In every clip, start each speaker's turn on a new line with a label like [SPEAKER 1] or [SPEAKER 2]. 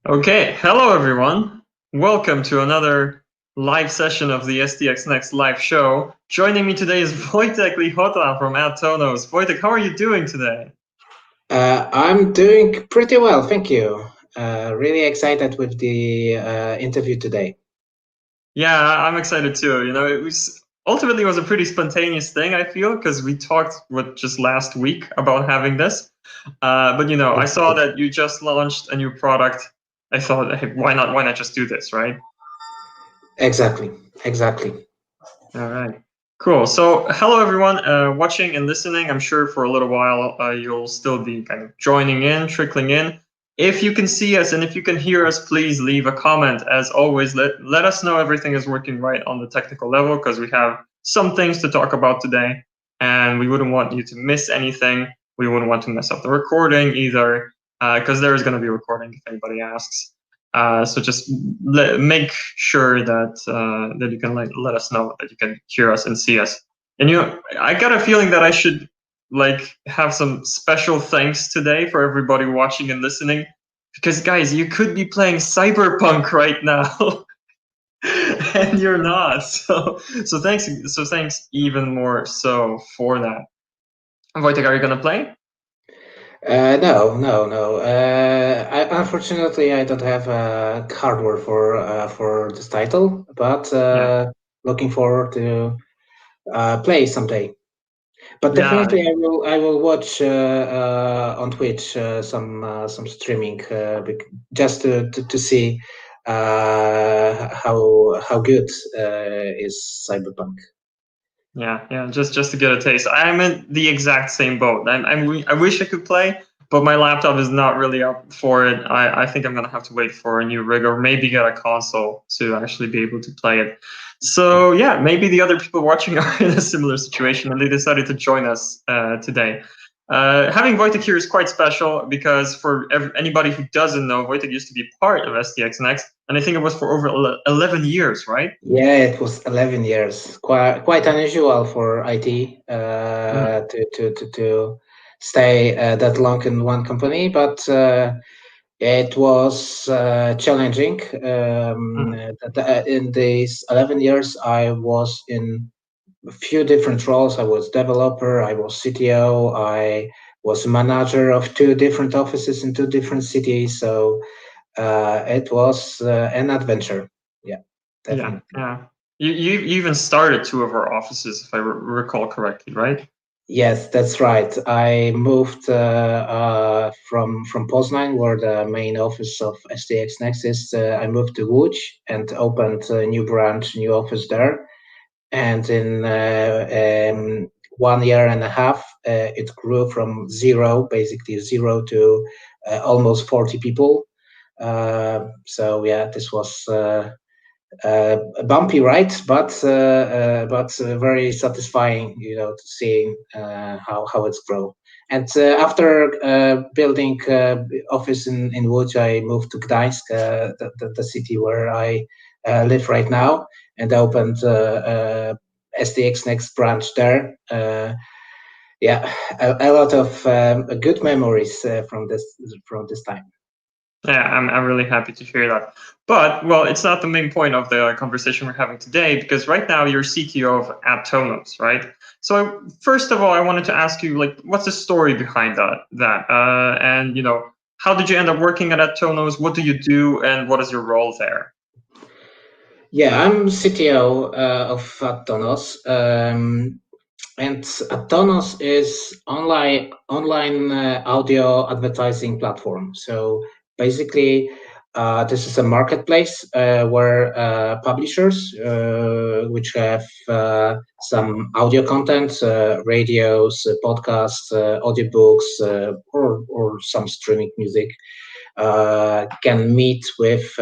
[SPEAKER 1] Okay, hello everyone. Welcome to another live session of the STX Next live show. Joining me today is Wojciech Lichota from AdTonos. Wojciech, how are you doing today?
[SPEAKER 2] I'm doing pretty well, thank you. Really excited with the interview today.
[SPEAKER 1] Yeah, I'm excited too. It was ultimately was a pretty spontaneous thing, I feel, because we talked just last week about having this. But I saw that you just launched a new product. I thought, hey, why not just do this, right?
[SPEAKER 2] Exactly.
[SPEAKER 1] All right. Cool. So, hello everyone watching and listening. I'm sure for a little while you'll still be kind of joining in, trickling in. If you can see us and if you can hear us, please leave a comment. As always, let us know everything is working right on the technical level, because we have some things to talk about today, and we wouldn't want you to miss anything. We wouldn't want to mess up the recording either, because there is going to be a recording if anybody asks. So just make sure that you can let us know that you can hear us and see us. And I got a feeling that I should have some special thanks today for everybody watching and listening, because guys, you could be playing Cyberpunk right now, and you're not. So thanks even more so for that. Wojtek, are you gonna play?
[SPEAKER 2] No. Unfortunately, I don't have hardware for this title, but
[SPEAKER 1] Yeah.
[SPEAKER 2] looking forward to play someday. But
[SPEAKER 1] Yeah.
[SPEAKER 2] definitely, I will watch on Twitch some streaming just to see how good is Cyberpunk.
[SPEAKER 1] Yeah. Just to get a taste. I'm in the exact same boat. I wish I could play, but my laptop is not really up for it. I think I'm gonna have to wait for a new rig, or maybe get a console to actually be able to play it. So yeah, maybe the other people watching are in a similar situation, and they decided to join us today. Having Wojtek here is quite special, because for anybody who doesn't know, Wojtek used to be part of STX Next, and I think it was for over 11 years, right?
[SPEAKER 2] Yeah, it was 11 years. Quite unusual for IT to stay that long in one company, but it was challenging. In these 11 years, I was in a few different roles. I was developer, I was CTO, I was manager of two different offices in two different cities. So it was an adventure. Yeah,
[SPEAKER 1] Yeah,
[SPEAKER 2] definitely.
[SPEAKER 1] yeah. You even started two of our offices, if I recall correctly, right?
[SPEAKER 2] Yes, that's right. I moved from Poznan, where the main office of STX Next is. I moved to Łódź and opened a new branch, new office there. And in 1 year and a half, it grew from basically zero, to almost 40 people. So yeah, this was a bumpy ride, but very satisfying, to see how it's grown. And after building office in Łódź, I moved to Gdańsk, the city where I live right now, and opened STX Next branch there. Yeah, a lot of good memories from this time.
[SPEAKER 1] Yeah, I'm really happy to hear that. But well, it's not the main point of the conversation we're having today, because right now you're CTO of AdTonos, right? So first of all, I wanted to ask you, what's the story behind and how did you end up working at AdTonos? What do you do, and what is your role there?
[SPEAKER 2] Yeah, I'm CTO of AdTonos. And AdTonos is online audio advertising platform. So basically, this is a marketplace where publishers, which have some audio content, radios, podcasts, audiobooks, or some streaming music, can meet with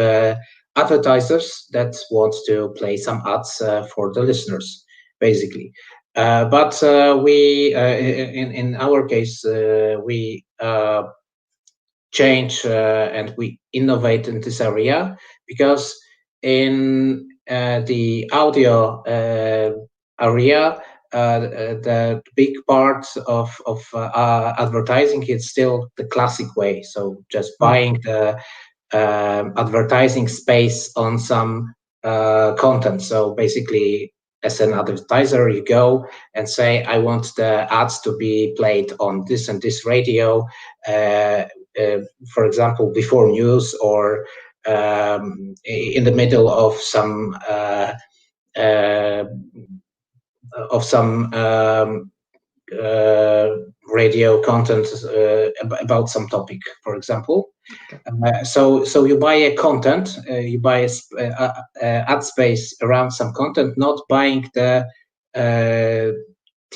[SPEAKER 2] advertisers that want to play some ads for the listeners, basically. But we, in our case, we change and we innovate in this area, because in the audio area, the big part of advertising is still the classic way. So just buying advertising space on some content. So basically, as an advertiser, you go and say, I want the ads to be played on this and this radio, for example, before news or in the middle of some radio content about some topic, for example. So you buy a content, you buy a ad space around some content, not buying the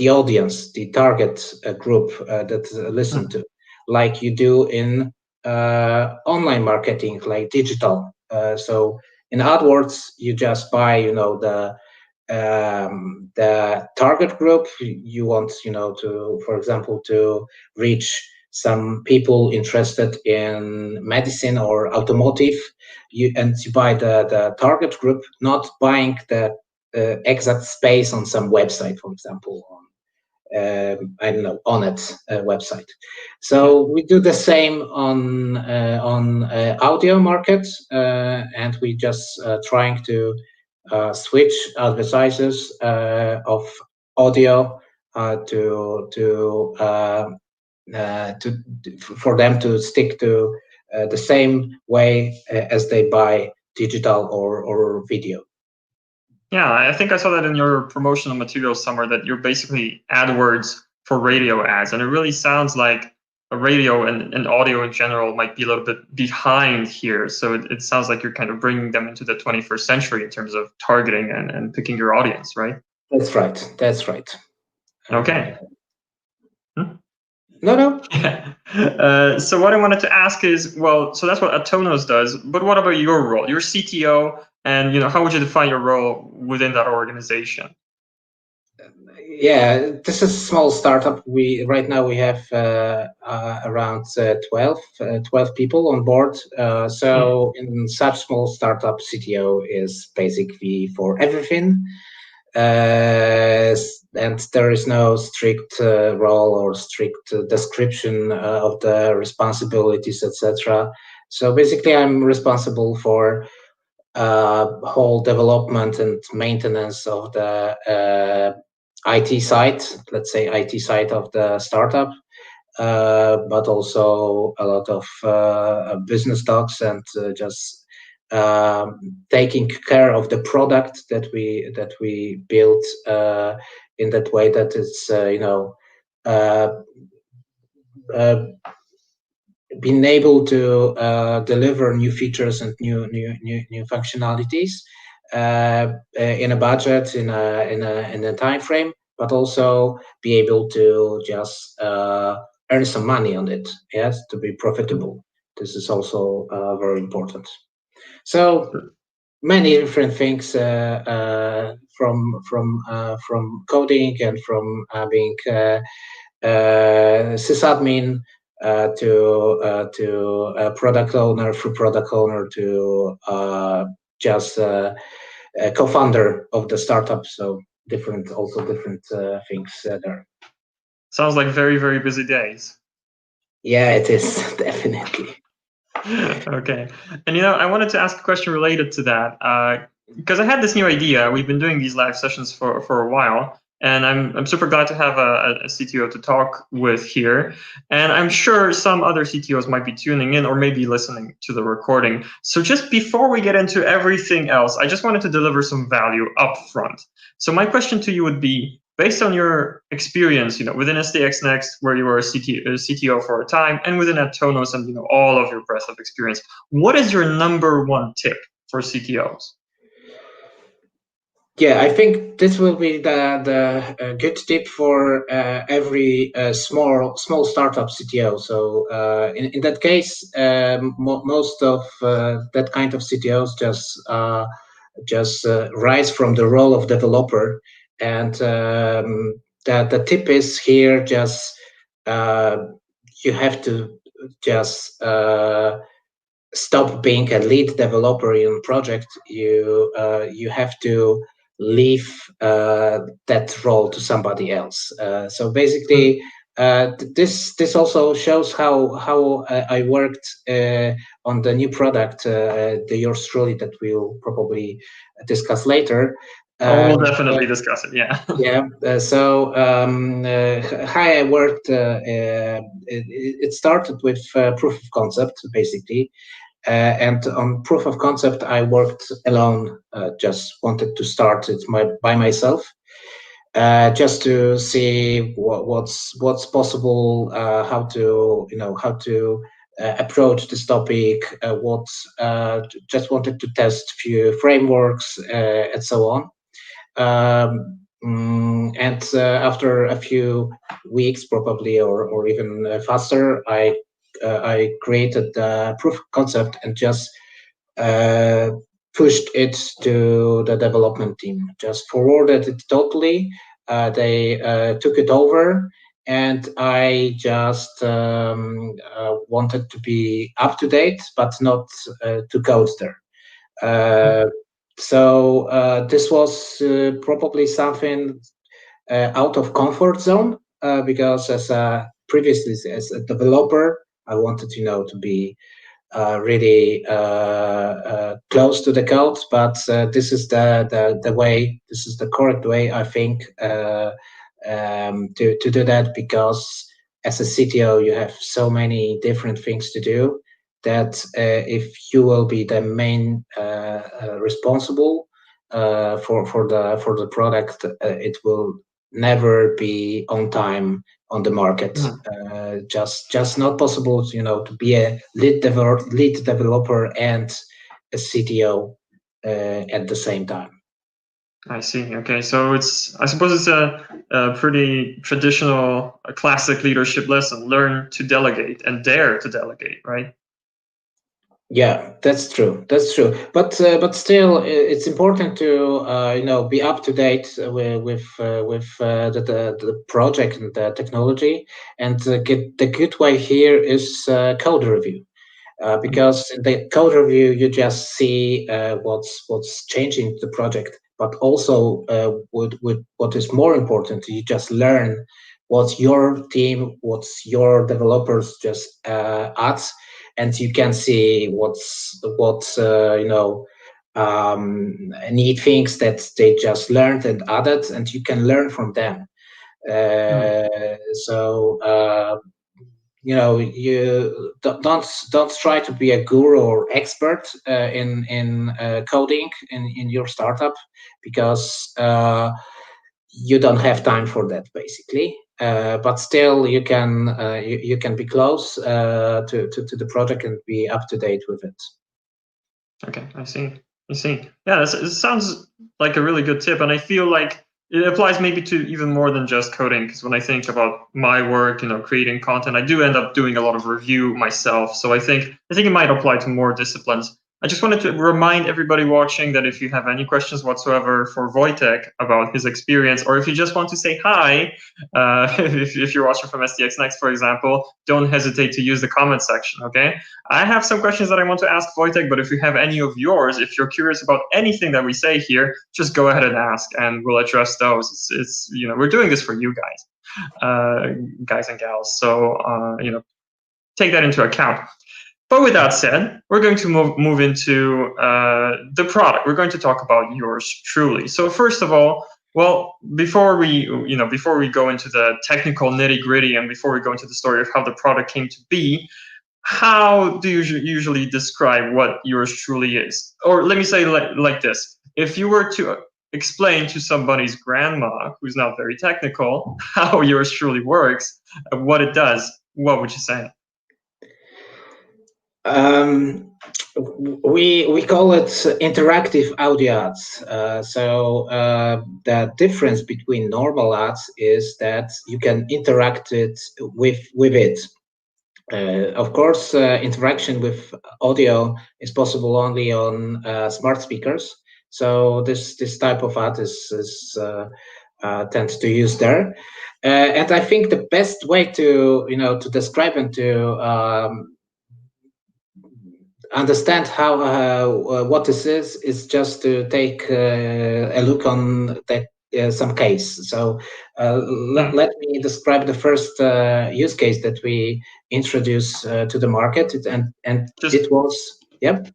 [SPEAKER 2] audience, the target group that listen to, like you do in online marketing, like digital. So in AdWords, you just buy, the target group. You want, to, for example, to reach some people interested in medicine or automotive. You buy the target group, not buying the exact space on some website, for example, on I don't know, on it website. So we do the same on audio market, and we just trying to switch advertisers of audio for them to stick to the same way as they buy digital or video.
[SPEAKER 1] Yeah, I think I saw that in your promotional materials somewhere, that you're basically AdWords for radio ads. And it really sounds like a radio and audio in general might be a little bit behind here. So it sounds like you're kind of bringing them into the 21st century in terms of targeting and picking your audience, right?
[SPEAKER 2] That's right. That's right.
[SPEAKER 1] Okay.
[SPEAKER 2] No.
[SPEAKER 1] So what I wanted to ask is, well, so that's what AdTonos does, but what about your role? You're CTO, and how would you define your role within that organization?
[SPEAKER 2] Yeah, this is a small startup. Right now we have around 12 people on board. So in such small startup, CTO is basically for everything. And there is no strict role or strict description of the responsibilities, etc. So basically, I'm responsible for whole development and maintenance of the IT side, let's say IT side of the startup, but also a lot of business talks and just taking care of the product that we built in that way that it's being able to deliver new features and new functionalities in a budget, in a time frame, but also be able to just earn some money on it. Yes, to be profitable. This is also very important. So many different things from coding and from being sysadmin to product owner, through product owner to just a co-founder of the startup. So different things there.
[SPEAKER 1] Sounds like very, very busy days.
[SPEAKER 2] Yeah, it is definitely.
[SPEAKER 1] Okay. And I wanted to ask a question related to that, because I had this new idea. We've been doing these live sessions for a while, and I'm super glad to have a CTO to talk with here. And I'm sure some other CTOs might be tuning in or maybe listening to the recording. So just before we get into everything else, I just wanted to deliver some value up front. So my question to you would be, based on your experience, within STX Next, where you were a CTO for a time, and within AdTonos and all of your breadth of experience, what is your number one tip for CTOs?
[SPEAKER 2] Yeah, I think this will be the good tip for every small startup CTO. So in that case, most of that kind of CTOs just rise from the role of developer, and the tip is here just you have to just stop being a lead developer in project. You have to leave that role to somebody else. So basically, This also shows how I worked on the new product, the yours truly, that we'll probably discuss later.
[SPEAKER 1] We'll definitely discuss it. Yeah.
[SPEAKER 2] Yeah. How I worked. It started with proof of concept, basically. And on proof of concept, I worked alone. Just wanted to start it by myself, just to see what's possible, how to approach this topic. Just wanted to test few frameworks, and so on. And after a few weeks, probably, or even faster, I created the proof of concept and just pushed it to the development team. Just forwarded it totally. They took it over, and I just wanted to be up to date, but not to code there. This was probably something out of comfort zone, because previously as a developer, I wanted to be really close to the code, but this is the way. This is the correct way, I think, to do that, because as a CTO you have so many different things to do that if you will be the main responsible for the product, it will never be on time on the market. Just not possible, to be a lead developer and a CTO at the same time.
[SPEAKER 1] I see. Okay, so I suppose it's a pretty traditional, a classic leadership lesson: learn to delegate and dare to delegate, right?
[SPEAKER 2] Yeah, that's true. That's true. But still, it's important to be up to date with the project and the technology. And the good way here is code review, because in the code review you just see what's changing the project. But also, what is more important, you just learn what your team, what's your developers just add, and you can see what neat things that they just learned and added, and you can learn from them. You don't try to be a guru or expert in coding in your startup, because you don't have time for that, basically. But still, you can be close to the project and be up to date with it.
[SPEAKER 1] Okay, I see. Yeah, it sounds like a really good tip, and I feel like it applies maybe to even more than just coding. Because when I think about my work, creating content, I do end up doing a lot of review myself. So I think it might apply to more disciplines. I just wanted to remind everybody watching that if you have any questions whatsoever for Wojciech about his experience, or if you just want to say hi, if you're watching from STX Next, for example, don't hesitate to use the comment section, okay? I have some questions that I want to ask Wojciech, but if you have any of yours, if you're curious about anything that we say here, just go ahead and ask, and we'll address those. It's we're doing this for you guys, guys and gals. So take that into account. But with that said, we're going to move into the product. We're going to talk about yours truly. So first of all, well, before we go into the technical nitty gritty, and before we go into the story of how the product came to be, how do you usually describe what yours truly is? Or let me say like this: if you were to explain to somebody's grandma who's not very technical how yours truly works, what it does, what would you say?
[SPEAKER 2] We call it interactive audio ads. The difference between normal ads is that you can interact it with it. Of course, interaction with audio is possible only on smart speakers. So this type of ad is tends to use there. And I think the best way to describe and to understand how what this is just to take a look on that some case. So let me describe the first use case that we introduced to the market, it was, yep.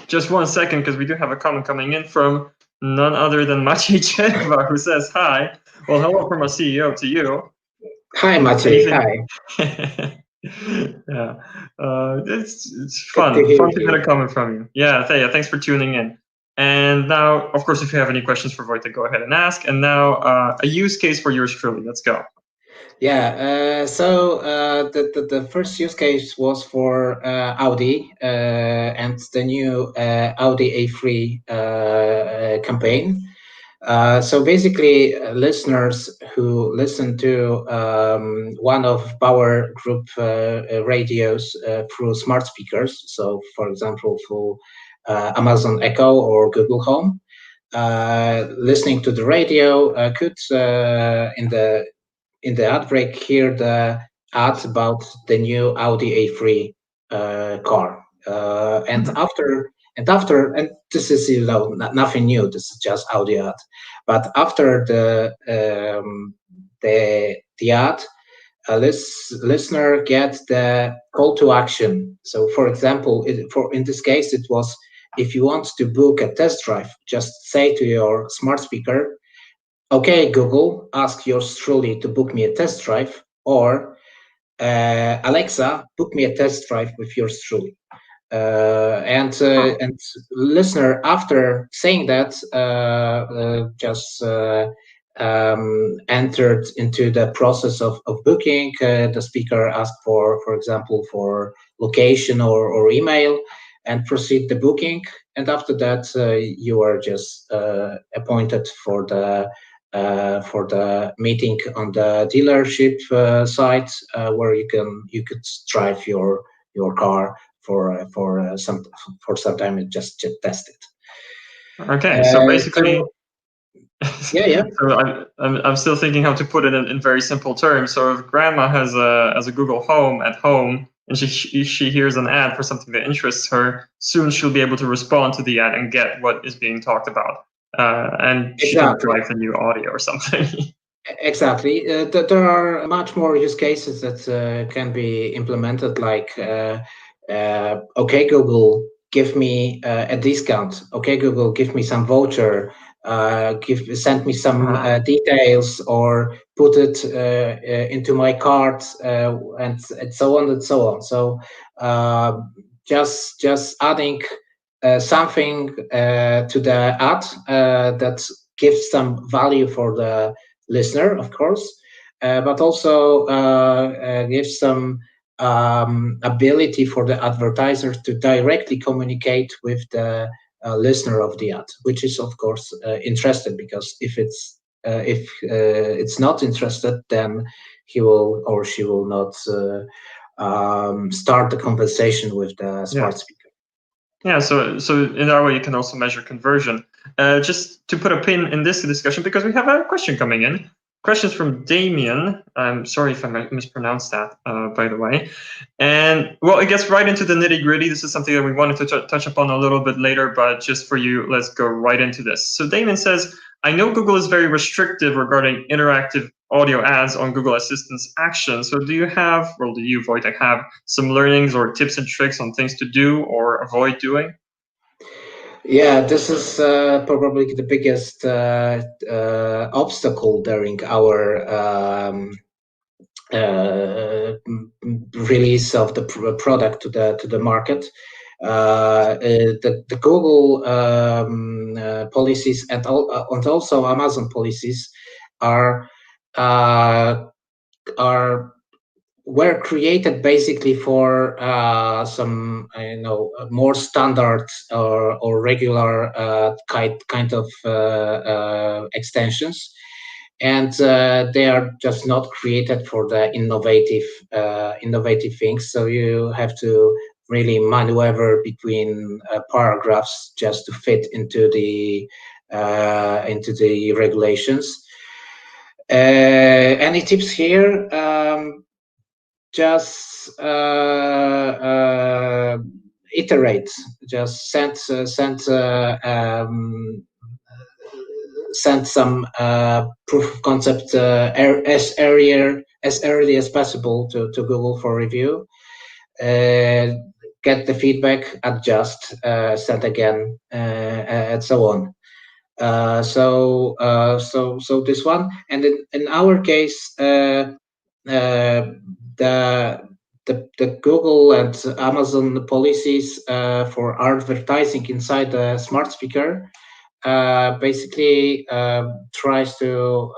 [SPEAKER 1] Just 1 second, because we do have a comment coming in from none other than Maciej Czerwa, who says hi. Well, hello from our CEO to you.
[SPEAKER 2] Hi, Maciej. Hi.
[SPEAKER 1] Yeah, it's fun to get a comment from you. Yeah, thanks for tuning in. And now, of course, if you have any questions for Wojtek, go ahead and ask. And now, a use case for yours truly. Let's go.
[SPEAKER 2] Yeah, so the first use case was for Audi and the new Audi A3 campaign. So basically, listeners who listen to one of Power Group radios through smart speakers, so for example, through Amazon Echo or Google Home, listening to the radio could in the ad break hear the ad about the new Audi A3 car, and this is nothing new. This is just Audi ad, but after the ad, listener gets the call to action. So, for example, in this case, it was if you want to book a test drive, just say to your smart speaker, "Okay, Google, ask yours truly to book me a test drive," or "Alexa, book me a test drive with yours truly." And listener, after saying that, just entered into the process of booking. The speaker asked for example, for location or email, and proceed the booking. And after that, you are just appointed for the meeting on the dealership site, where you could drive your car for some time and just test it.
[SPEAKER 1] Okay, so basically,
[SPEAKER 2] yeah.
[SPEAKER 1] So I'm still thinking how to put it in very simple terms. So if grandma has a Google Home at home and she hears an ad for something that interests her, soon she'll be able to respond to the ad and get what is being talked about, and she can drive the new audio or something.
[SPEAKER 2] Exactly. There are much more use cases that can be implemented, like okay, Google, give me a discount. Okay, Google, give me some voucher. Send me some details, or put it into my cart, and so on and so on. So just adding something to the ad that gives some value for the listener, of course, but also gives some ability for the advertisers to directly communicate with the listener of the ad, which is of course interested, because if it's not interested, then he will or she will not start the conversation with the smart speaker.
[SPEAKER 1] Yeah, so in that way you can also measure conversion. Just to put a pin in this discussion, because we have a question coming in. Questions from Damien. I'm sorry if I mispronounced that, by the way. And well, it gets right into the nitty gritty. This is something that we wanted to touch upon a little bit later, but just for you, let's go right into this. So Damien says, I know Google is very restrictive regarding interactive audio ads on Google Assistant's actions. So do you, Wojtek, have some learnings or tips and tricks on things to do or avoid doing?
[SPEAKER 2] Yeah, this is probably the biggest obstacle during our release of the product to the market. The Google policies and also Amazon policies were created basically for some more standard or regular kind of extensions, and they are just not created for the innovative things. So you have to really maneuver between paragraphs just to fit into the regulations. Any tips here? Just iterate. Just send some proof of concept as early as possible to Google for review. Get the feedback, adjust, send again, and so on. So this one, and in our case, the Google and Amazon policies for advertising inside the smart speaker basically tries to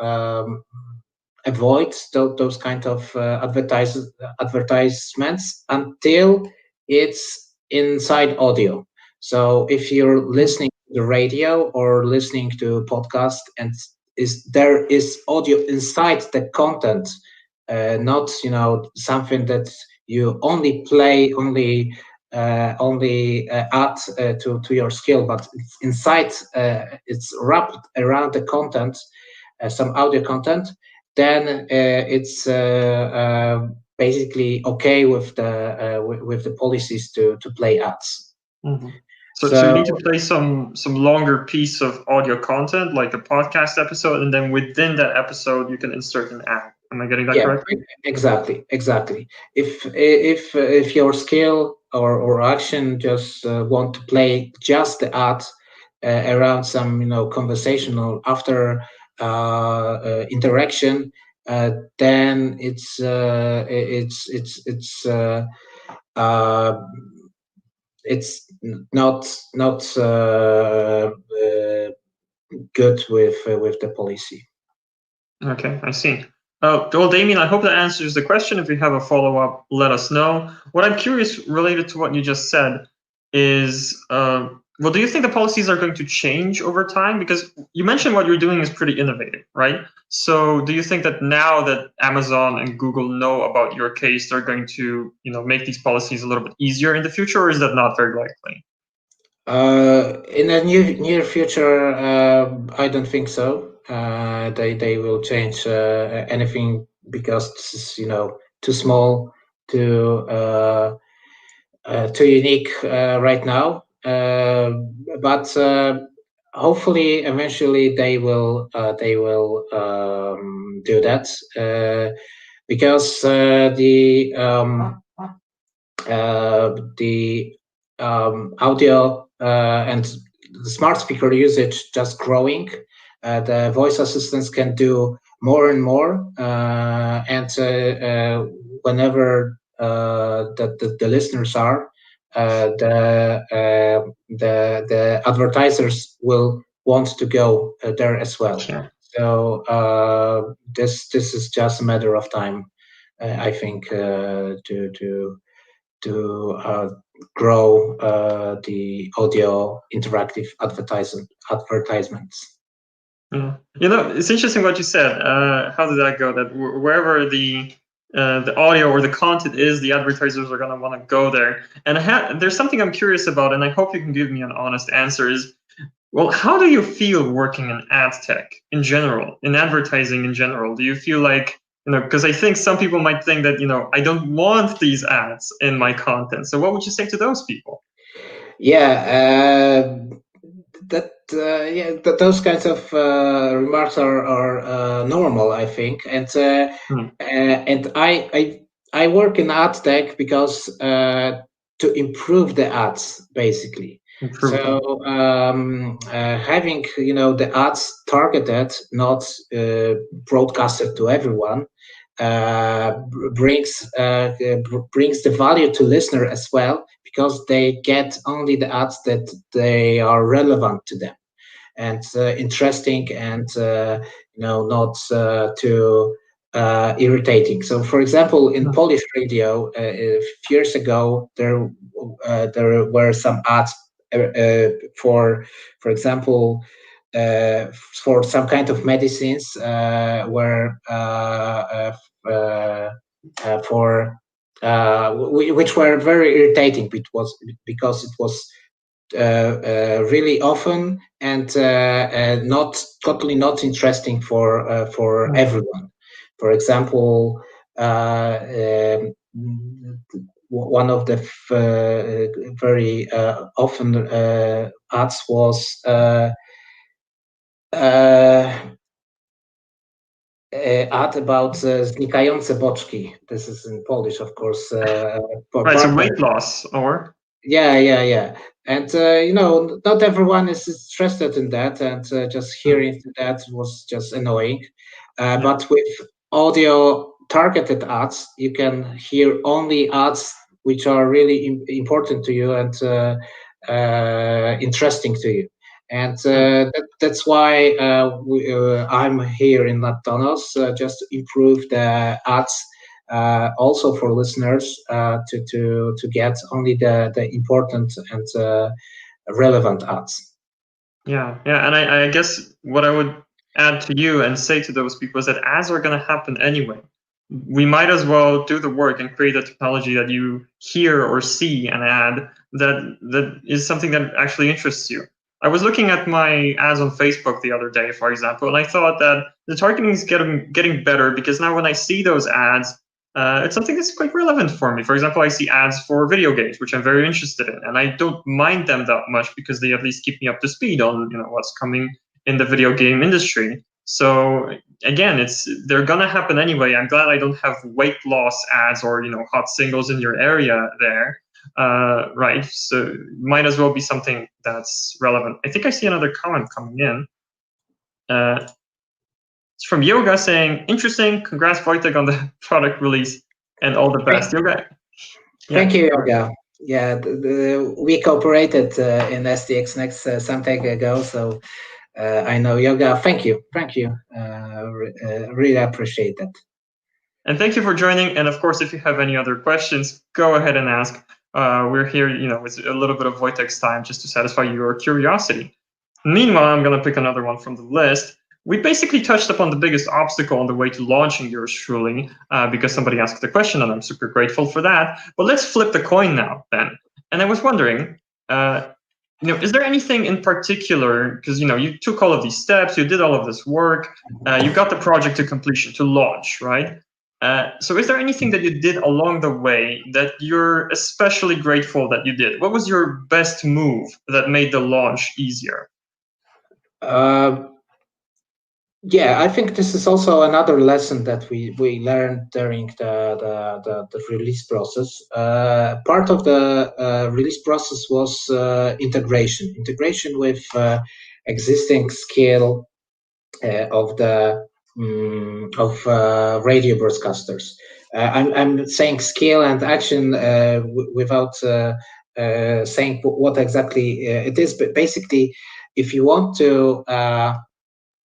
[SPEAKER 2] avoid those kind of advertisements until it's inside audio. So if you're listening to the radio or listening to a podcast and there is audio inside the content, not something that you only play, only add to your skill, but it's inside, it's wrapped around the content, some audio content, then it's basically okay with the policies to play ads.
[SPEAKER 1] Mm-hmm. So you need to play some longer piece of audio content, like a podcast episode, and then within that episode you can insert an ad. Am I getting that correct?
[SPEAKER 2] Exactly. If your skill or action just want to play just the ad around some conversational after interaction, then it's not good with the policy.
[SPEAKER 1] Okay, I see. Well, Damien, I hope that answers the question. If you have a follow-up, let us know. What I'm curious related to what you just said is, well, do you think the policies are going to change over time? Because you mentioned what you're doing is pretty innovative, right? So do you think that now that Amazon and Google know about your case, they're going to, make these policies a little bit easier in the future, or is that not very likely?
[SPEAKER 2] In the near future, I don't think so. They will change anything because this is too small, too unique right now. But hopefully, eventually, they will do that because the audio and the smart speaker usage just growing. The voice assistants can do more and more, and whenever the listeners are, the advertisers will want to go there as well.
[SPEAKER 1] Sure.
[SPEAKER 2] So this is just a matter of time, I think, to grow the audio interactive advertisements.
[SPEAKER 1] Yeah. It's interesting what you said. How did that go? That wherever the audio or the content is, the advertisers are going to want to go there. And there's something I'm curious about, and I hope you can give me an honest answer. Is, well, how do you feel working in ad tech in general, in advertising in general? Do you feel like, because I think some people might think that, I don't want these ads in my content. So what would you say to those people?
[SPEAKER 2] Yeah, those kinds of remarks are normal, I think, and and I work in ad tech because to improve the ads, basically. So having the ads targeted, not broadcasted to everyone, brings the value to listener as well, because they get only the ads that they are relevant to them and interesting and not too irritating. So, for example, in Polish radio, a few years ago, there were some ads for example, for some kind of medicines where which were very irritating. Because it was really often and not totally not interesting for everyone. For example, one of the very often ads was Ad about znikające boczki. This is in Polish, of course.
[SPEAKER 1] Right, so weight loss, or?
[SPEAKER 2] Yeah. And not everyone is interested in that, and just hearing that was just annoying. But with audio targeted ads, you can hear only ads which are really important to you and interesting to you. And that's why I'm here in AdTonos, just to improve the ads, also for listeners, to get only the important and relevant ads.
[SPEAKER 1] Yeah, and I guess what I would add to you and say to those people is that ads are going to happen anyway. We might as well do the work and create a technology that you hear or see an ad that is something that actually interests you. I was looking at my ads on Facebook the other day, for example, and I thought that the targeting is getting better, because now when I see those ads, it's something that's quite relevant for me. For example, I see ads for video games, which I'm very interested in, and I don't mind them that much because they at least keep me up to speed on what's coming in the video game industry. So again, they're gonna happen anyway. I'm glad I don't have weight loss ads or hot singles in your area there. Right, so might as well be something that's relevant. I think I see another comment coming in. It's from Yoga saying, "Interesting. Congrats, Wojtek, on the product release, and all the best." Yoga.
[SPEAKER 2] Thank you, Yoga. Yeah, we cooperated in STX Next some time ago, so I know Yoga. Thank you. Really appreciate that.
[SPEAKER 1] And thank you for joining. And of course, if you have any other questions, go ahead and ask. We're here, with a little bit of Wojtek's time just to satisfy your curiosity. Meanwhile, I'm going to pick another one from the list. We basically touched upon the biggest obstacle on the way to launching yours truly, because somebody asked the question, and I'm super grateful for that. But let's flip the coin now, then. And I was wondering, is there anything in particular, because you took all of these steps, you did all of this work, you got the project to completion, to launch, right? So is there anything that you did along the way that you're especially grateful that you did? What was your best move that made the launch easier?
[SPEAKER 2] Yeah, I think this is also another lesson that we learned during the release process. Part of the release process was integration with existing skill of the radio broadcasters. I'm saying skill and action without saying what exactly it is, but basically, if you want to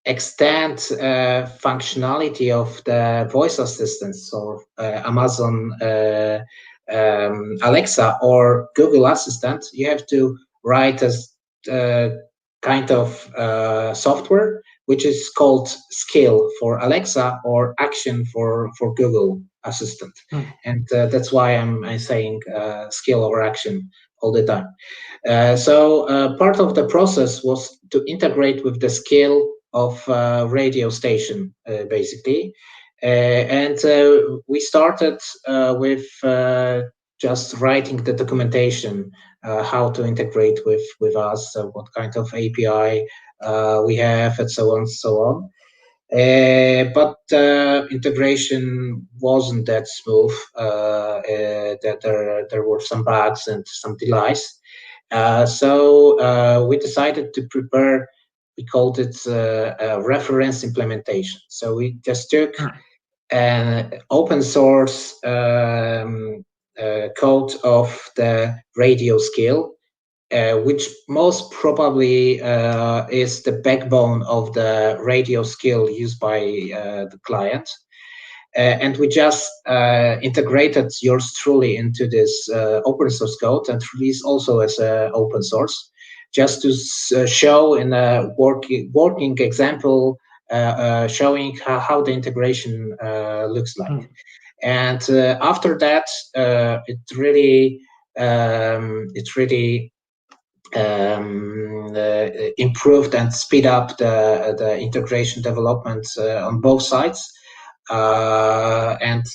[SPEAKER 2] extend functionality of the voice assistants or Amazon Alexa or Google Assistant, you have to write a kind of software which is called skill for Alexa or action for Google Assistant. And that's why I'm saying skill over action all the time. So part of the process was to integrate with the skill of radio station, basically. And we started with just writing the documentation, how to integrate with us, what kind of API we have, and so on and so on. But integration wasn't that smooth. That there were some bugs and some delays. So we decided to prepare. We called it a reference implementation. So we just took an open source code of the radio skill, which most probably is the backbone of the radio skill used by the client. And we just integrated yours truly into this open source code and release also as open source, just to show in a working example, showing how the integration looks like. And after that, it really improved and speed up the integration development on both sides. And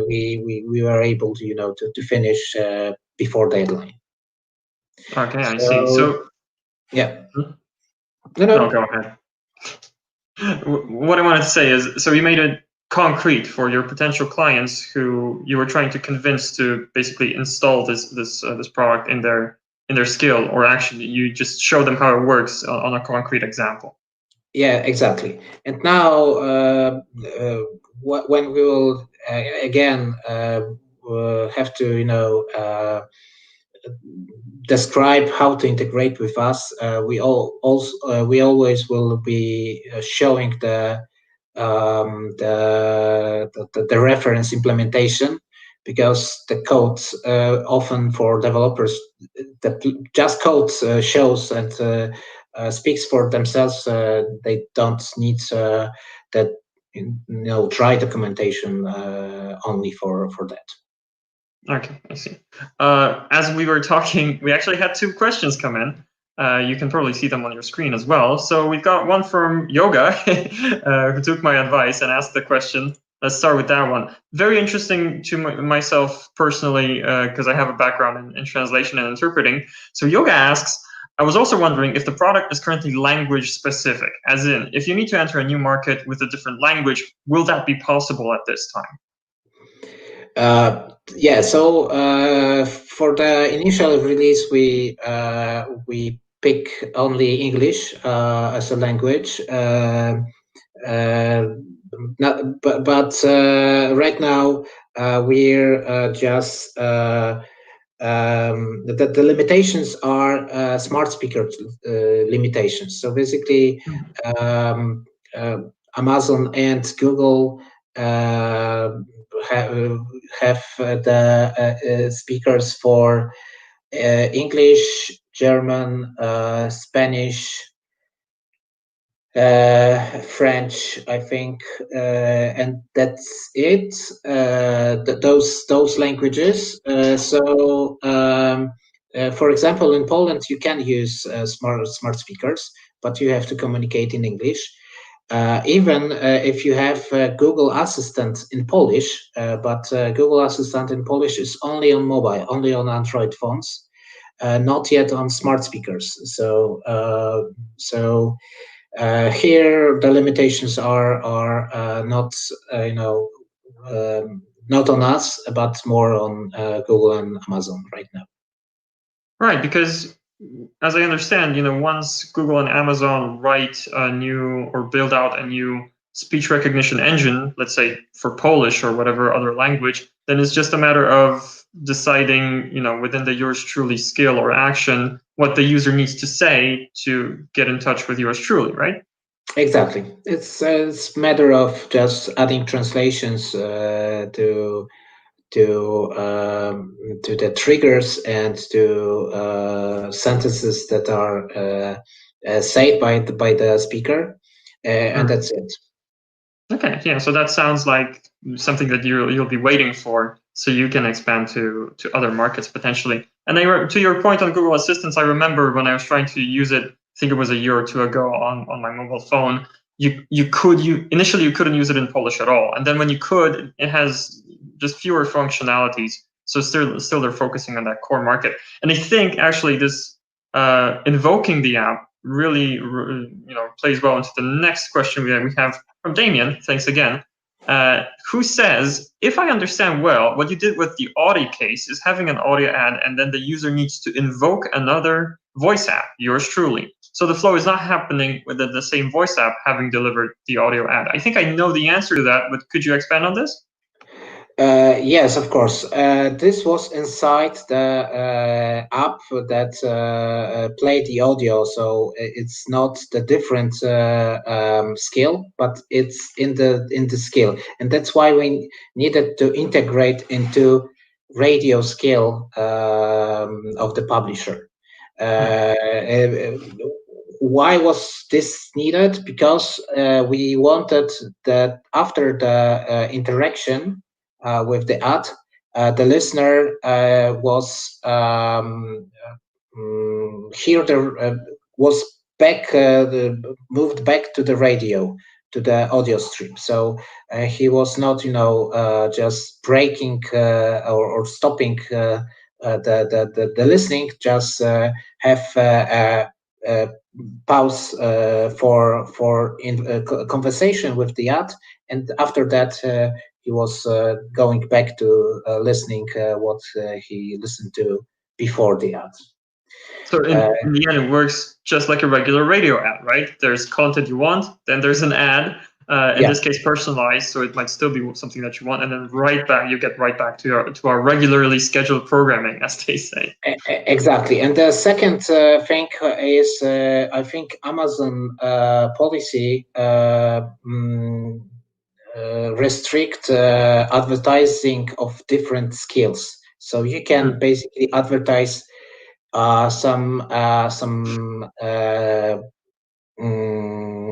[SPEAKER 2] we were able to to finish before deadline.
[SPEAKER 1] Okay, I see. So
[SPEAKER 2] yeah.
[SPEAKER 1] No, go ahead. What I wanted to say is, so you made it concrete for your potential clients who you were trying to convince to basically install this product in their skill, or actually you just show them how it works on a concrete example.
[SPEAKER 2] Yeah, exactly. And now, when we will again have to, describe how to integrate with us, we always will be showing the reference implementation, because the code often for developers, just code shows and speaks for themselves. They don't need that dry documentation only for that.
[SPEAKER 1] Okay, I see. As we were talking, we actually had 2 questions come in. You can probably see them on your screen as well. So we've got one from Yoga, who took my advice and asked the question. Let's start with that one. Very interesting to myself personally, because I have a background in translation and interpreting. So Yoga asks, I was also wondering if the product is currently language specific, as in, if you need to enter a new market with a different language, will that be possible at this time?
[SPEAKER 2] Yeah, so for the initial release, we pick only English as a language. But right now we're just the limitations are smart speaker limitations. So basically, um, Amazon and Google have the speakers for English, German, Spanish, French, I think, and that's it. Those languages. For example, in Poland, you can use smart speakers, but you have to communicate in English. Even if you have Google Assistant in Polish, but Google Assistant in Polish is only on mobile, only on Android phones, not yet on smart speakers. So here the limitations are not not on us, but more on Google and Amazon right now.
[SPEAKER 1] Right, because as I understand, once Google and Amazon write a new or build out a new speech recognition engine, let's say for Polish or whatever other language, then it's just a matter of deciding, within the yours truly skill or action, what the user needs to say to get in touch with yours truly, right?
[SPEAKER 2] Exactly. It's a matter of just adding translations to the triggers and to sentences that are said by the speaker, and that's it.
[SPEAKER 1] Okay, yeah. So that sounds like something that you'll be waiting for, so you can expand to other markets potentially. And to your point on Google Assistant, I remember when I was trying to use it, I think it was a year or two ago on my mobile phone. Initially you couldn't use it in Polish at all, and then when you could, it has just fewer functionalities. So still they're focusing on that core market. And I think actually this invoking the app really plays well into the next question we have from Damien. Thanks again. Who says, if I understand well, what you did with the Audi case is having an audio ad and then the user needs to invoke another voice app, yours truly. So the flow is not happening with the same voice app having delivered the audio ad. I think I know the answer to that, but could you expand on this?
[SPEAKER 2] Yes, of course. This was inside the app that played the audio, so it's not the different skill, but it's in the skill, and that's why we needed to integrate into radio skill of the publisher. Why was this needed? Because we wanted that after the interaction with the ad, the listener was was back moved back to the radio, to the audio stream. So he was not just breaking or stopping the listening, just have pause for conversation with the ad, and after that he was going back to listening what he listened to before the ad.
[SPEAKER 1] So in the end, it works just like a regular radio ad, right? There's content you want, then there's an ad. In this case, personalized, so it might still be something that you want, and then you get right back to our regularly scheduled programming, as they say.
[SPEAKER 2] Exactly. And the second thing is, I think Amazon policy restrict advertising of different skills. So you can basically advertise some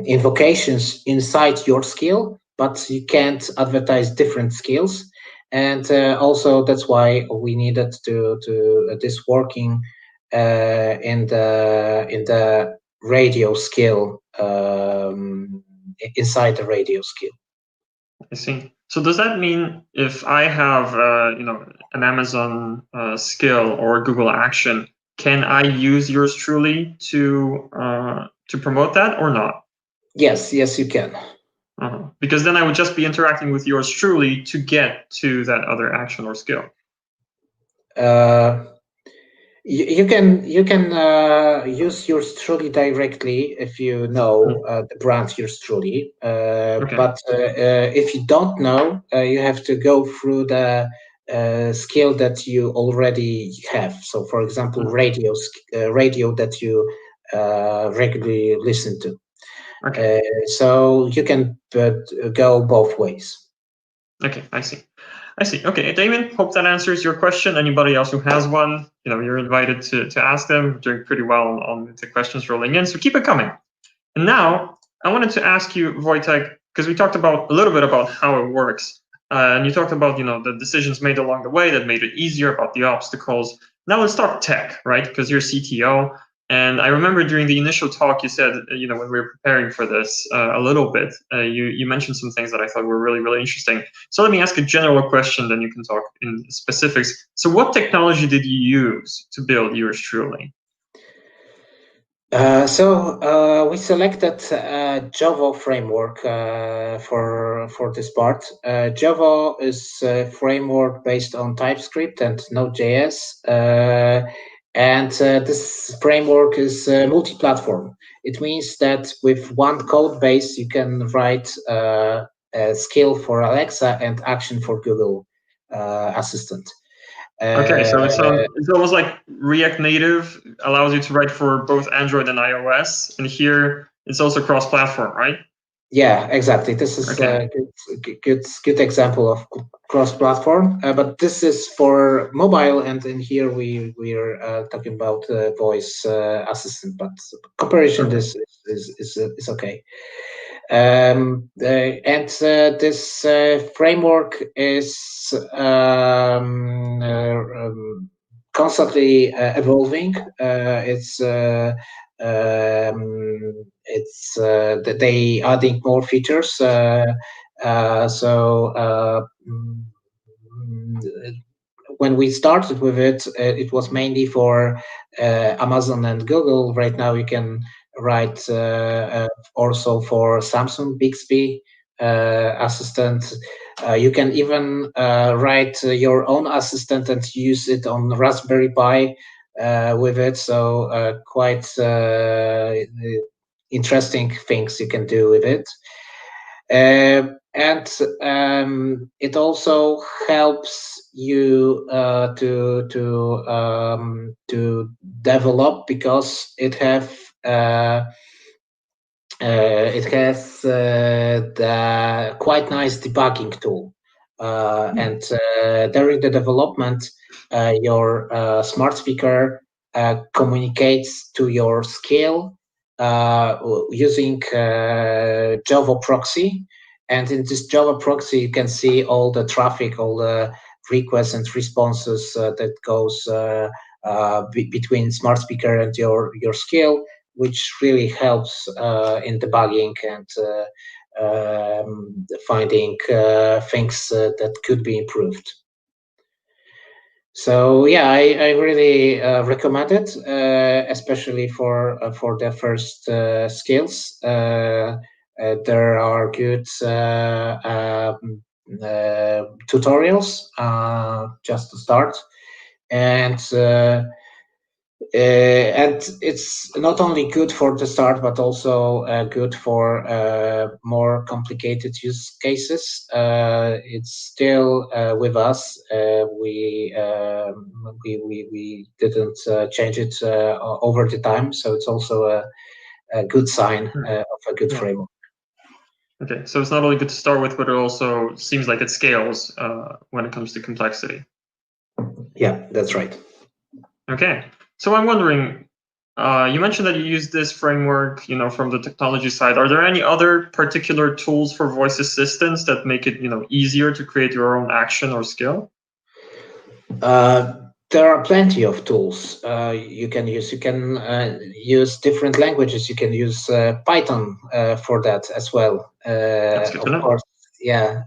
[SPEAKER 2] invocations inside your skill, but you can't advertise different skills. And also that's why we needed to this working in the radio skill, inside the radio skill.
[SPEAKER 1] I see. So does that mean if I have an Amazon skill or Google action, can I use yours truly to promote that or not?
[SPEAKER 2] Yes, you can.
[SPEAKER 1] Because then I would just be interacting with yours truly to get to that other action or skill.
[SPEAKER 2] You can use yours truly directly if you know the brand yours truly. But if you don't know, you have to go through the skill that you already have. So, for example, radio that you regularly listen to. So you can go both ways.
[SPEAKER 1] Okay, I see. Okay, Damon, hope that answers your question. Anybody else who has one, you're invited to ask them. We're doing pretty well on the questions rolling in, so keep it coming. And now I wanted to ask you, Wojciech, because we talked a little bit about how it works, and you talked about the decisions made along the way that made it easier, about the obstacles. Now let's talk tech, right? Because you're CTO. And I remember during the initial talk, you said, when we were preparing for this a little bit, you mentioned some things that I thought were really, really interesting. So let me ask a general question, then you can talk in specifics. So what technology did you use to build yours truly?
[SPEAKER 2] So we selected Java framework for this part. Java is a framework based on TypeScript and Node.js. And this framework is multi-platform. It means that with one code base, you can write a skill for Alexa and action for Google Assistant.
[SPEAKER 1] Okay, so it's almost like React Native allows you to write for both Android and iOS, and here it's also cross-platform, right?
[SPEAKER 2] Yeah, exactly. This is a good example of cross-platform, but this is for mobile, and in here we're talking about voice assistant. But comparison, this is okay. And this framework is constantly evolving. They adding more features. When we started with it, it was mainly for Amazon and Google. Right now, you can write also for Samsung Bixby assistant. You can even write your own assistant and use it on Raspberry Pi with it. So quite interesting things you can do with it. And it also helps you to develop, because it has the quite nice debugging tool. And during the development, your smart speaker communicates to your skill using Java proxy. And in this Java proxy, you can see all the traffic, all the requests and responses that goes between smart speaker and your skill, which really helps in debugging and finding things that could be improved. So yeah, I really recommend it, especially for the first skills. There are good tutorials just to start, and it's not only good for the start, but also good for more complicated use cases. It's still with us. We didn't change it over the time, so it's also a good sign of a good framework.
[SPEAKER 1] Okay, so it's not only good to start with, but it also seems like it scales when it comes to complexity.
[SPEAKER 2] Yeah, that's right.
[SPEAKER 1] Okay, so I'm wondering, you mentioned that you use this framework, from the technology side. Are there any other particular tools for voice assistants that make it, easier to create your own action or skill?
[SPEAKER 2] There are plenty of tools you can use. You can use different languages. You can use Python for that as well.
[SPEAKER 1] That's good to know.
[SPEAKER 2] Course, yeah.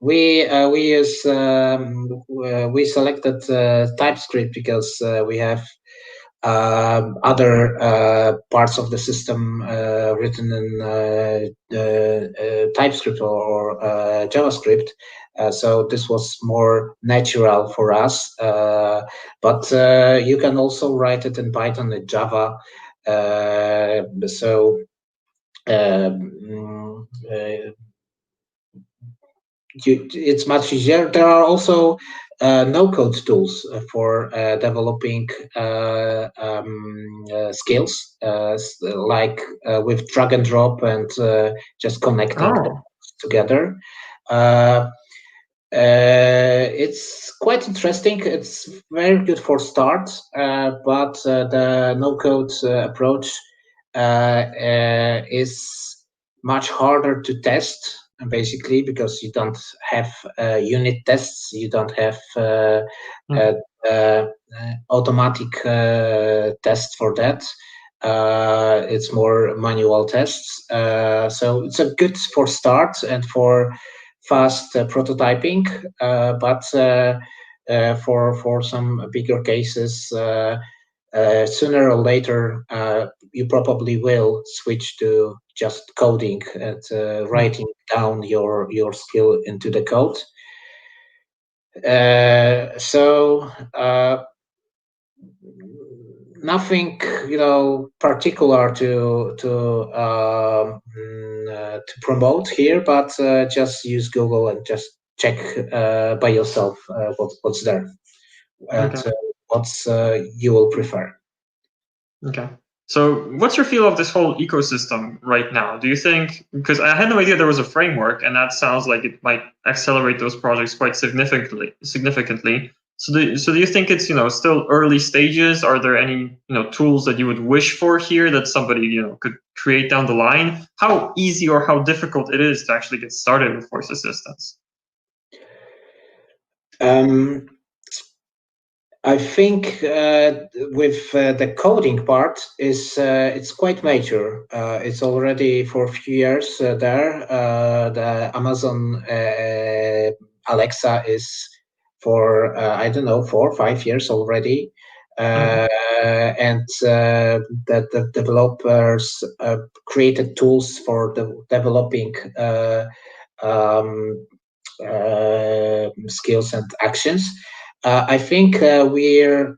[SPEAKER 2] We use we selected TypeScript because we have other parts of the system written in TypeScript or JavaScript. So this was more natural for us. But you can also write it in Python and Java. It's much easier. There are also no-code tools for developing skills, like with drag and drop and just connecting them together. It's quite interesting. It's very good for start, but the no-code approach is much harder to test, basically, because you don't have unit tests, you don't have automatic tests for that. It's more manual tests. So it's a good for start and for fast prototyping, but for some bigger cases, sooner or later, you probably will switch to just coding and writing down your skill into the code. So nothing, particular to promote here, but just use Google and just check by yourself what's there and what you will prefer.
[SPEAKER 1] Okay. So what's your feel of this whole ecosystem right now? Do you think, because I had no idea there was a framework, and that sounds like it might accelerate those projects quite significantly. So do you think it's, still early stages? Are there any, tools that you would wish for here that somebody, could create down the line? How easy or how difficult it is to actually get started with voice assistants?
[SPEAKER 2] I think with the coding part it's quite major. It's already for a few years there. The Amazon Alexa is for I don't know 4 or 5 years already, and the developers created tools for developing skills and actions. I think we're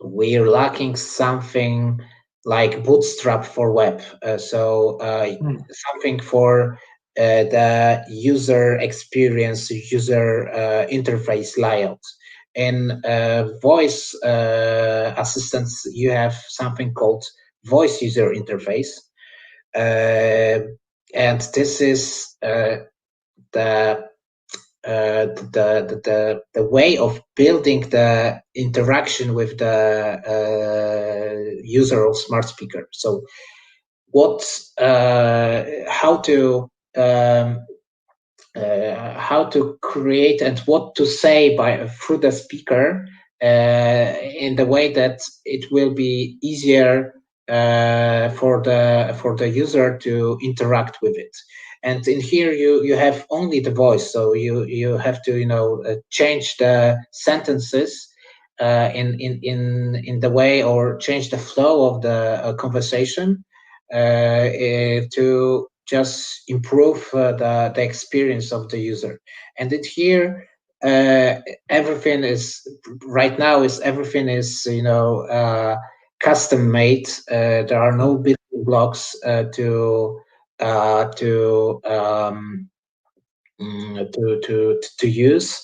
[SPEAKER 2] lacking something like Bootstrap for web. Something for the user experience, user interface layout. In voice assistants, you have something called voice user interface, and this is the way of building the interaction with the user of smart speaker. So how to create and what to say through the speaker in the way that it will be easier for the user to interact with it. And in here you have only the voice, so you have to change the sentences in the way, or change the flow of the conversation to just improve the experience of the user. And in here everything is custom made. There are no building blocks to use,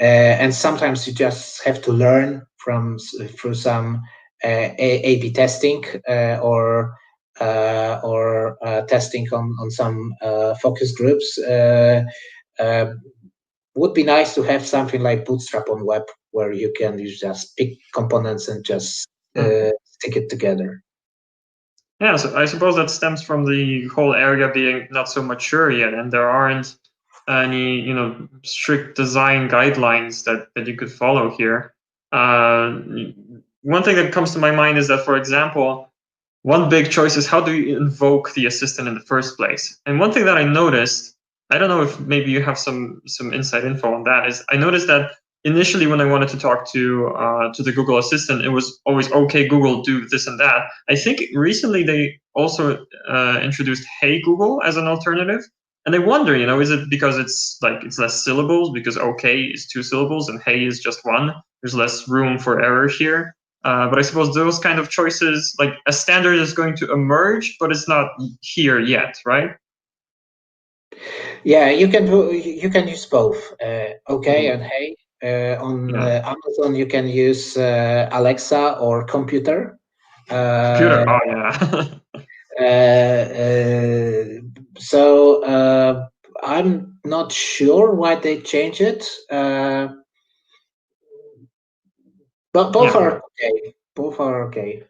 [SPEAKER 2] and sometimes you just have to learn through some A/B testing or testing on some focus groups. Would be nice to have something like Bootstrap on web, where you just pick components and just stick it together.
[SPEAKER 1] Yeah, so I suppose that stems from the whole area being not so mature yet, and there aren't any strict design guidelines that you could follow here. One thing that comes to my mind is that, for example, one big choice is how do you invoke the assistant in the first place? And one thing that I noticed, I don't know if maybe you have some inside info on that, is I noticed that initially when I wanted to talk to the Google Assistant, it was always, okay, Google, do this and that. I think recently they also introduced Hey Google as an alternative. And I wonder, is it because it's less syllables, because okay is 2 syllables and hey is just 1? There's less room for error here. But I suppose those kind of choices, like a standard is going to emerge, but it's not here yet, right?
[SPEAKER 2] Yeah, you can use both, okay and hey. On Amazon, you can use Alexa or computer.
[SPEAKER 1] Computer, oh yeah.
[SPEAKER 2] So I'm not sure why they change it, but both are okay. Both are okay.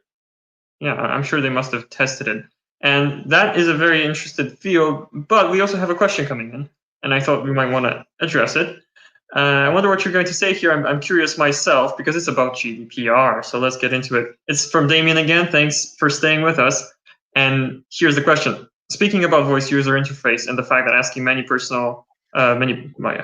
[SPEAKER 1] Yeah, I'm sure they must have tested it. And that is a very interesting field, but we also have a question coming in, and I thought we might want to address it. I wonder what you're going to say here. I'm curious myself, because it's about GDPR, so let's get into it. It's from Damien again. Thanks for staying with us. And here's the question. Speaking about voice user interface and the fact that asking many personal, I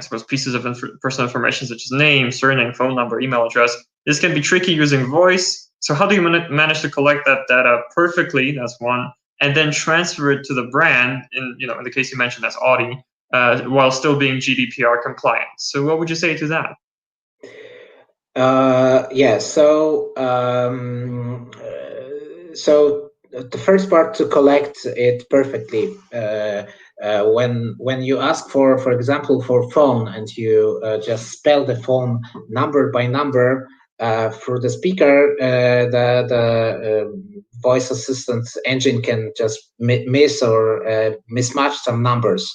[SPEAKER 1] suppose, pieces of personal information such as name, surname, phone number, email address, this can be tricky using voice. So how do you manage to collect that data perfectly? That's one, and then transfer it to the brand. In the case you mentioned, that's Audi, while still being GDPR compliant. So what would you say to that?
[SPEAKER 2] Yeah. So the first part, to collect it perfectly. When you ask for example, for phone, and you just spell the phone number by number through the speaker, the voice assistant engine can just miss or mismatch some numbers,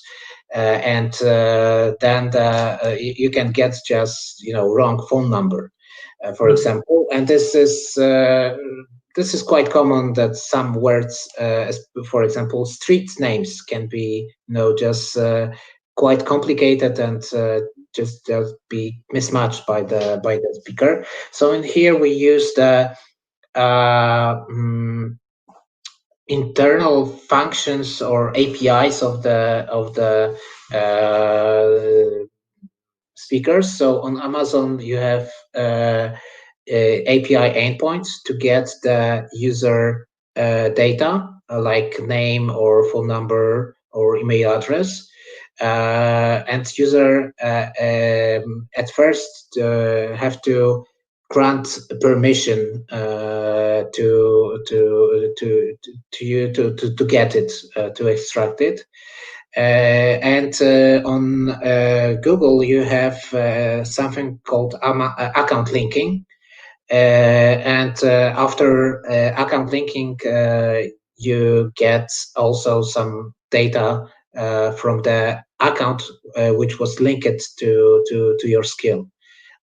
[SPEAKER 2] and then you can get just wrong phone number, for example. And this is quite common, that some words, for example, street names, can be just quite complicated and just be mismatched by the speaker. So in here we use the internal functions or APIs of the speakers. So on Amazon, you have API endpoints to get the user data, like name or phone number or email address. And user at first have to grant permission to you to get it, to extract it. And on Google, you have something called account linking. And after account linking, you get also some data from the account which was linked to your skill.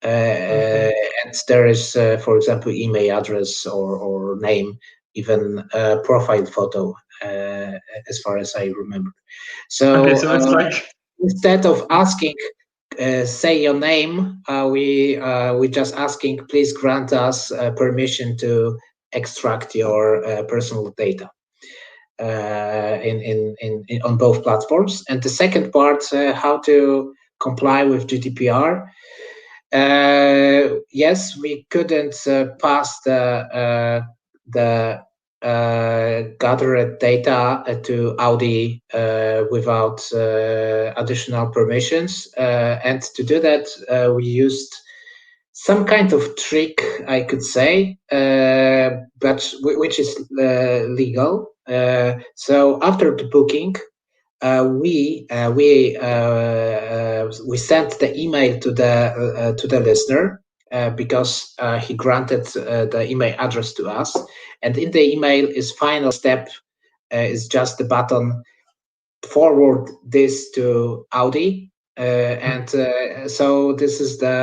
[SPEAKER 2] And there is, for example, email address or name, even a profile photo, as far as I remember. So,
[SPEAKER 1] okay, so it's like,
[SPEAKER 2] instead of asking, say your name, we just asking, please grant us permission to extract your personal data. on both platforms. And the second part, how to comply with GDPR. Yes, we couldn't pass the gathered data to Audi without additional permissions, and to do that, we used some kind of trick, I could say, but which is legal. So after the booking, we sent the email to the listener because he granted the email address to us, and in the email, his final step is just the button forward this to Audi. And so this is the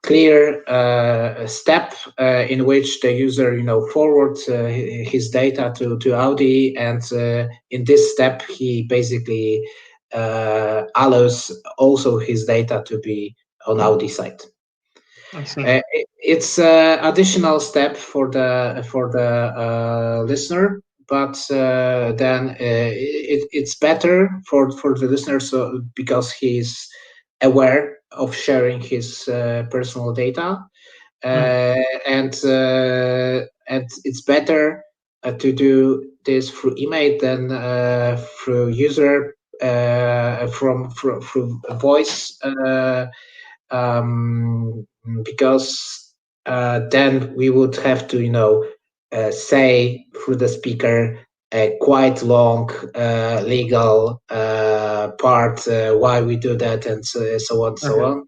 [SPEAKER 2] clear step in which the user, forwards his data to Audi, and in this step he basically allows also his data to be on Audi side. It's additional step for the listener, but then it's better for the listener, so because he's aware of sharing his personal data, and it's better to do this through email than through user through voice, because then we would have to say through the speaker a quite long legal part why we do that, and so on, so on.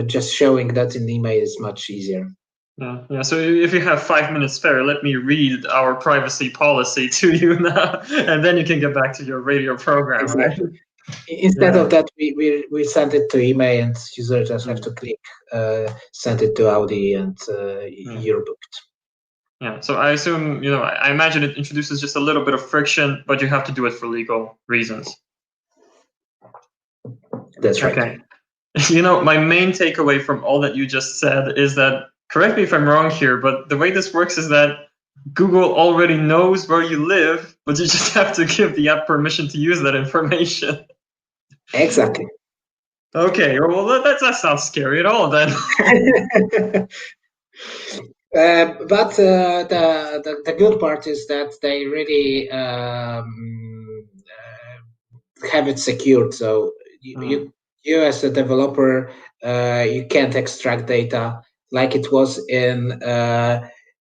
[SPEAKER 2] Just showing that in email is much easier.
[SPEAKER 1] Yeah. So if you have 5 minutes spare, let me read our privacy policy to you now, and then you can get back to your radio program,
[SPEAKER 2] exactly.
[SPEAKER 1] Right?
[SPEAKER 2] Instead of that, we send it to email, and users just have to click send it to Audi, and you're booked.
[SPEAKER 1] Yeah, so I assume, I imagine it introduces just a little bit of friction, but you have to do it for legal reasons.
[SPEAKER 2] That's right.
[SPEAKER 1] Okay. My main takeaway from all that you just said is that, correct me if I'm wrong here, but the way this works is that Google already knows where you live, but you just have to give the app permission to use that information.
[SPEAKER 2] Exactly.
[SPEAKER 1] Okay, well, that sounds scary at all then.
[SPEAKER 2] But the good part is that they really have it secured. So you as a developer, you can't extract data like it was in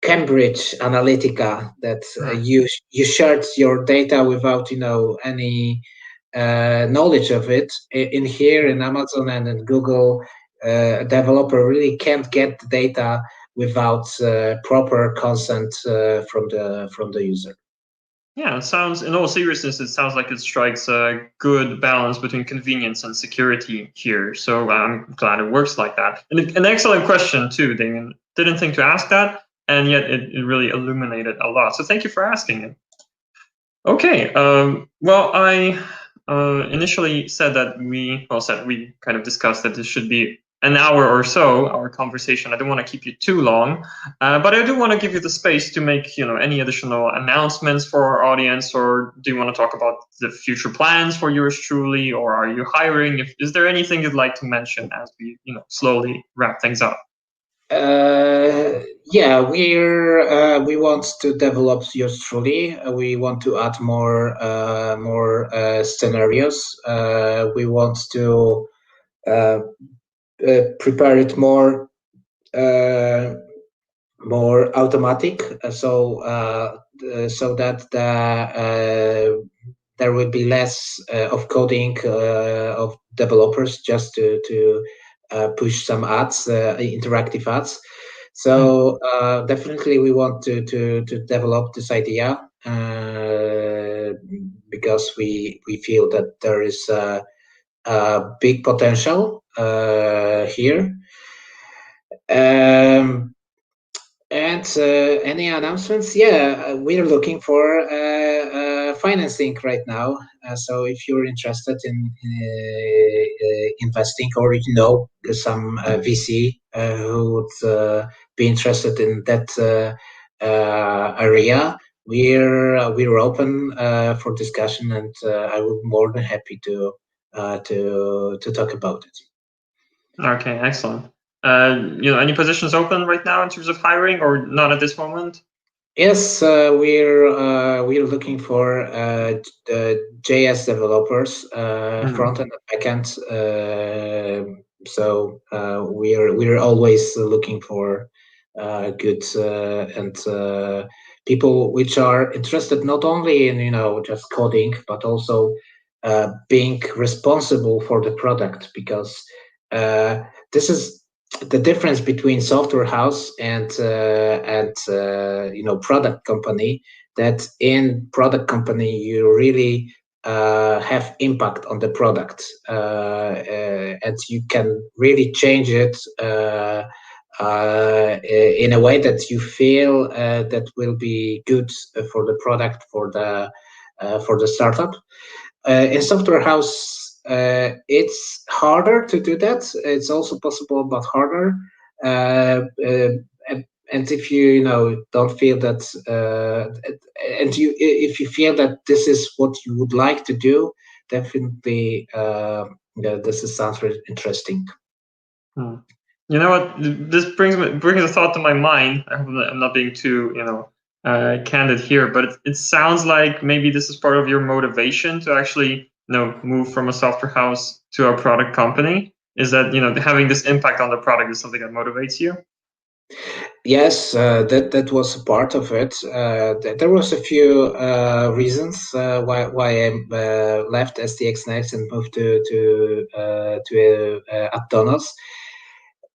[SPEAKER 2] Cambridge Analytica, that you shared your data without any knowledge of it. In here in Amazon and in Google, a developer really can't get the data without proper consent from the user.
[SPEAKER 1] Yeah, it sounds, in all seriousness, it sounds like it strikes a good balance between convenience and security here. So I'm glad it works like that. And an excellent question too, Damien. Didn't think to ask that, and yet it really illuminated a lot. So thank you for asking it. Okay, well, I initially said that we kind of discussed that this should be an hour or so, our conversation. I don't want to keep you too long, but I do want to give you the space to make any additional announcements for our audience, or do you want to talk about the future plans for yours truly, or are you hiring? Is there anything you'd like to mention as we slowly wrap things up?
[SPEAKER 2] Yeah, we want to develop yours truly. We want to add more scenarios. We want to prepare it more automatic, so that there will be less of coding of developers just to push some ads, interactive ads. So definitely we want to develop this idea because we feel that there is a big potential here. And any announcements? Yeah, we're looking for financing right now. So if you're interested in investing, or some VC who would be interested in that area, we're open for discussion, and I would be more than happy to talk about it.
[SPEAKER 1] Okay, excellent. Any positions open right now in terms of hiring, or not at this moment?
[SPEAKER 2] Yes, we're looking for JS developers, front end and back end. So we're always looking for good and people which are interested not only in just coding, but also being responsible for the product, because this is the difference between software house and product company. That in product company you really have impact on the product, and you can really change it in a way that you feel that will be good for the product, for the startup. In software house, it's harder to do that. It's also possible, but harder. And if you don't feel that, if you feel that this is what you would like to do, definitely this sounds very interesting.
[SPEAKER 1] You know what? This brings a thought to my mind. I hope I'm not being too candid here, but it sounds like maybe this is part of your motivation to actually move from a software house to a product company. Is that having this impact on the product is something that motivates you?
[SPEAKER 2] Yes, that was a part of it. There was a few reasons why I left STX Next and moved to AdTonos.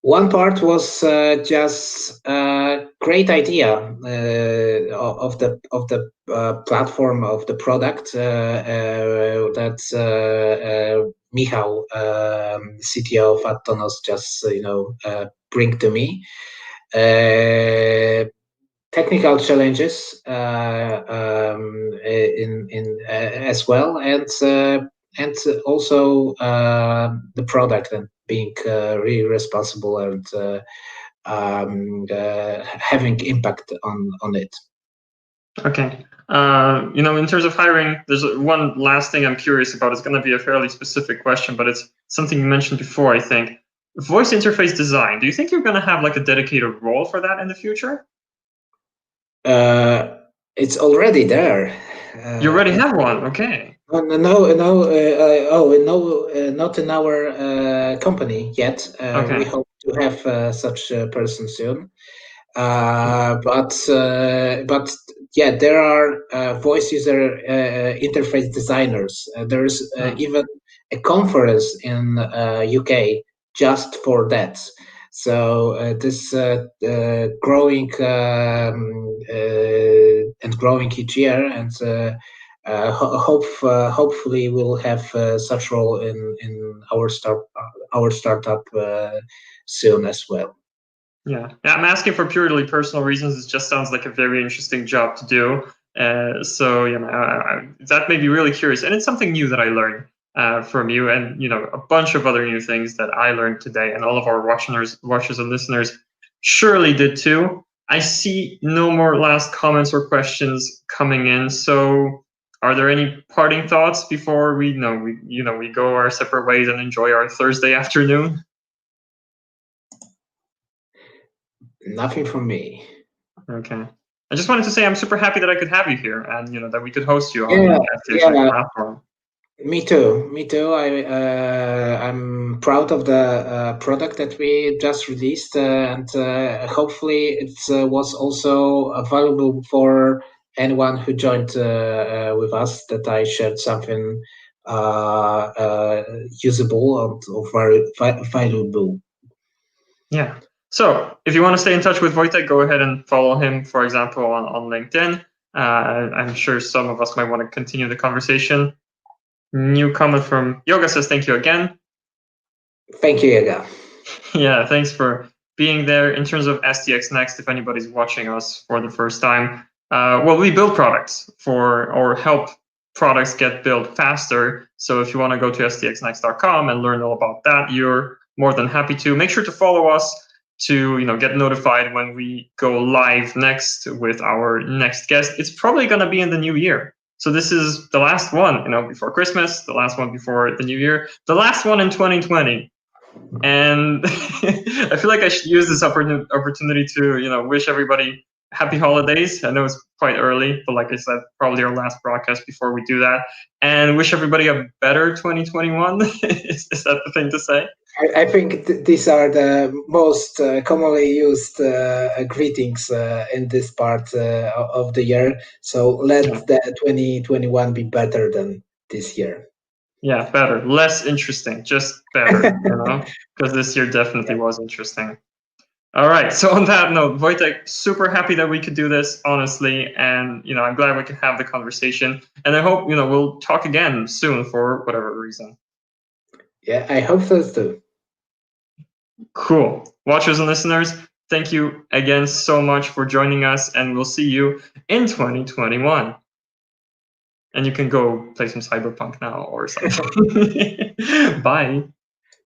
[SPEAKER 2] One part was just a great idea of the platform, of the product that Michał, CTO of AdTonos, just bring to me. Technical challenges in as well, and also the product, and being really responsible and having impact on it.
[SPEAKER 1] Okay. In terms of hiring, there's one last thing I'm curious about. It's going to be a fairly specific question, but it's something you mentioned before, I think. Voice interface design. Do you think you're going to have like a dedicated role for that in the future?
[SPEAKER 2] It's already there.
[SPEAKER 1] You already have one. Okay.
[SPEAKER 2] No, not in our company yet.
[SPEAKER 1] Okay.
[SPEAKER 2] We hope to have such a person soon. But yeah, there are voice user interface designers. There's even a conference in UK just for that. So this growing and growing each year, and hopefully we'll have such role in our startup soon as well.
[SPEAKER 1] Yeah, I'm asking for purely personal reasons. It just sounds like a very interesting job to do. So that made me really curious, and it's something new that I learned from you, and a bunch of other new things that I learned today, and all of our watchers and listeners surely did too. I see no more last comments or questions coming in. So, are there any parting thoughts before we go our separate ways and enjoy our Thursday afternoon?
[SPEAKER 2] Nothing from me.
[SPEAKER 1] Okay. I just wanted to say I'm super happy that I could have you here, and that we could host you on the STX platform.
[SPEAKER 2] Me too. I'm proud of the product that we just released, and hopefully it was also valuable for anyone who joined with us, that I shared something usable and very valuable.
[SPEAKER 1] Yeah. So if you want to stay in touch with Wojtek, go ahead and follow him, for example, on LinkedIn. I'm sure some of us might want to continue the conversation. New comment from Yoga says, thank you again.
[SPEAKER 2] Thank you, Yoga.
[SPEAKER 1] Yeah, thanks for being there. In terms of STX Next, if anybody's watching us for the first time, well, we build products or help products get built faster. So if you want to go to stxnext.com and learn all about that, you're more than happy to. Make sure to follow us to get notified when we go live next with our next guest. It's probably going to be in the new year. So this is the last one, before Christmas, the last one before the new year, the last one in 2020. And I feel like I should use this opportunity to, wish everybody happy holidays. I know it's quite early, but like I said, probably our last broadcast before we do that. And wish everybody a better 2021. Is that the thing to say?
[SPEAKER 2] I think these are the most commonly used greetings in this part of the year. So let the 2021 be better than this year.
[SPEAKER 1] Yeah, better. Less interesting, just better, because this year definitely was interesting. All right, so on that note, Wojtek, super happy that we could do this, honestly, and I'm glad we could have the conversation, and I hope we'll talk again soon for whatever reason.
[SPEAKER 2] Yeah, I hope so too.
[SPEAKER 1] Cool. Watchers and listeners, thank you again so much for joining us, and we'll see you in 2021. And you can go play some Cyberpunk now or something. Bye.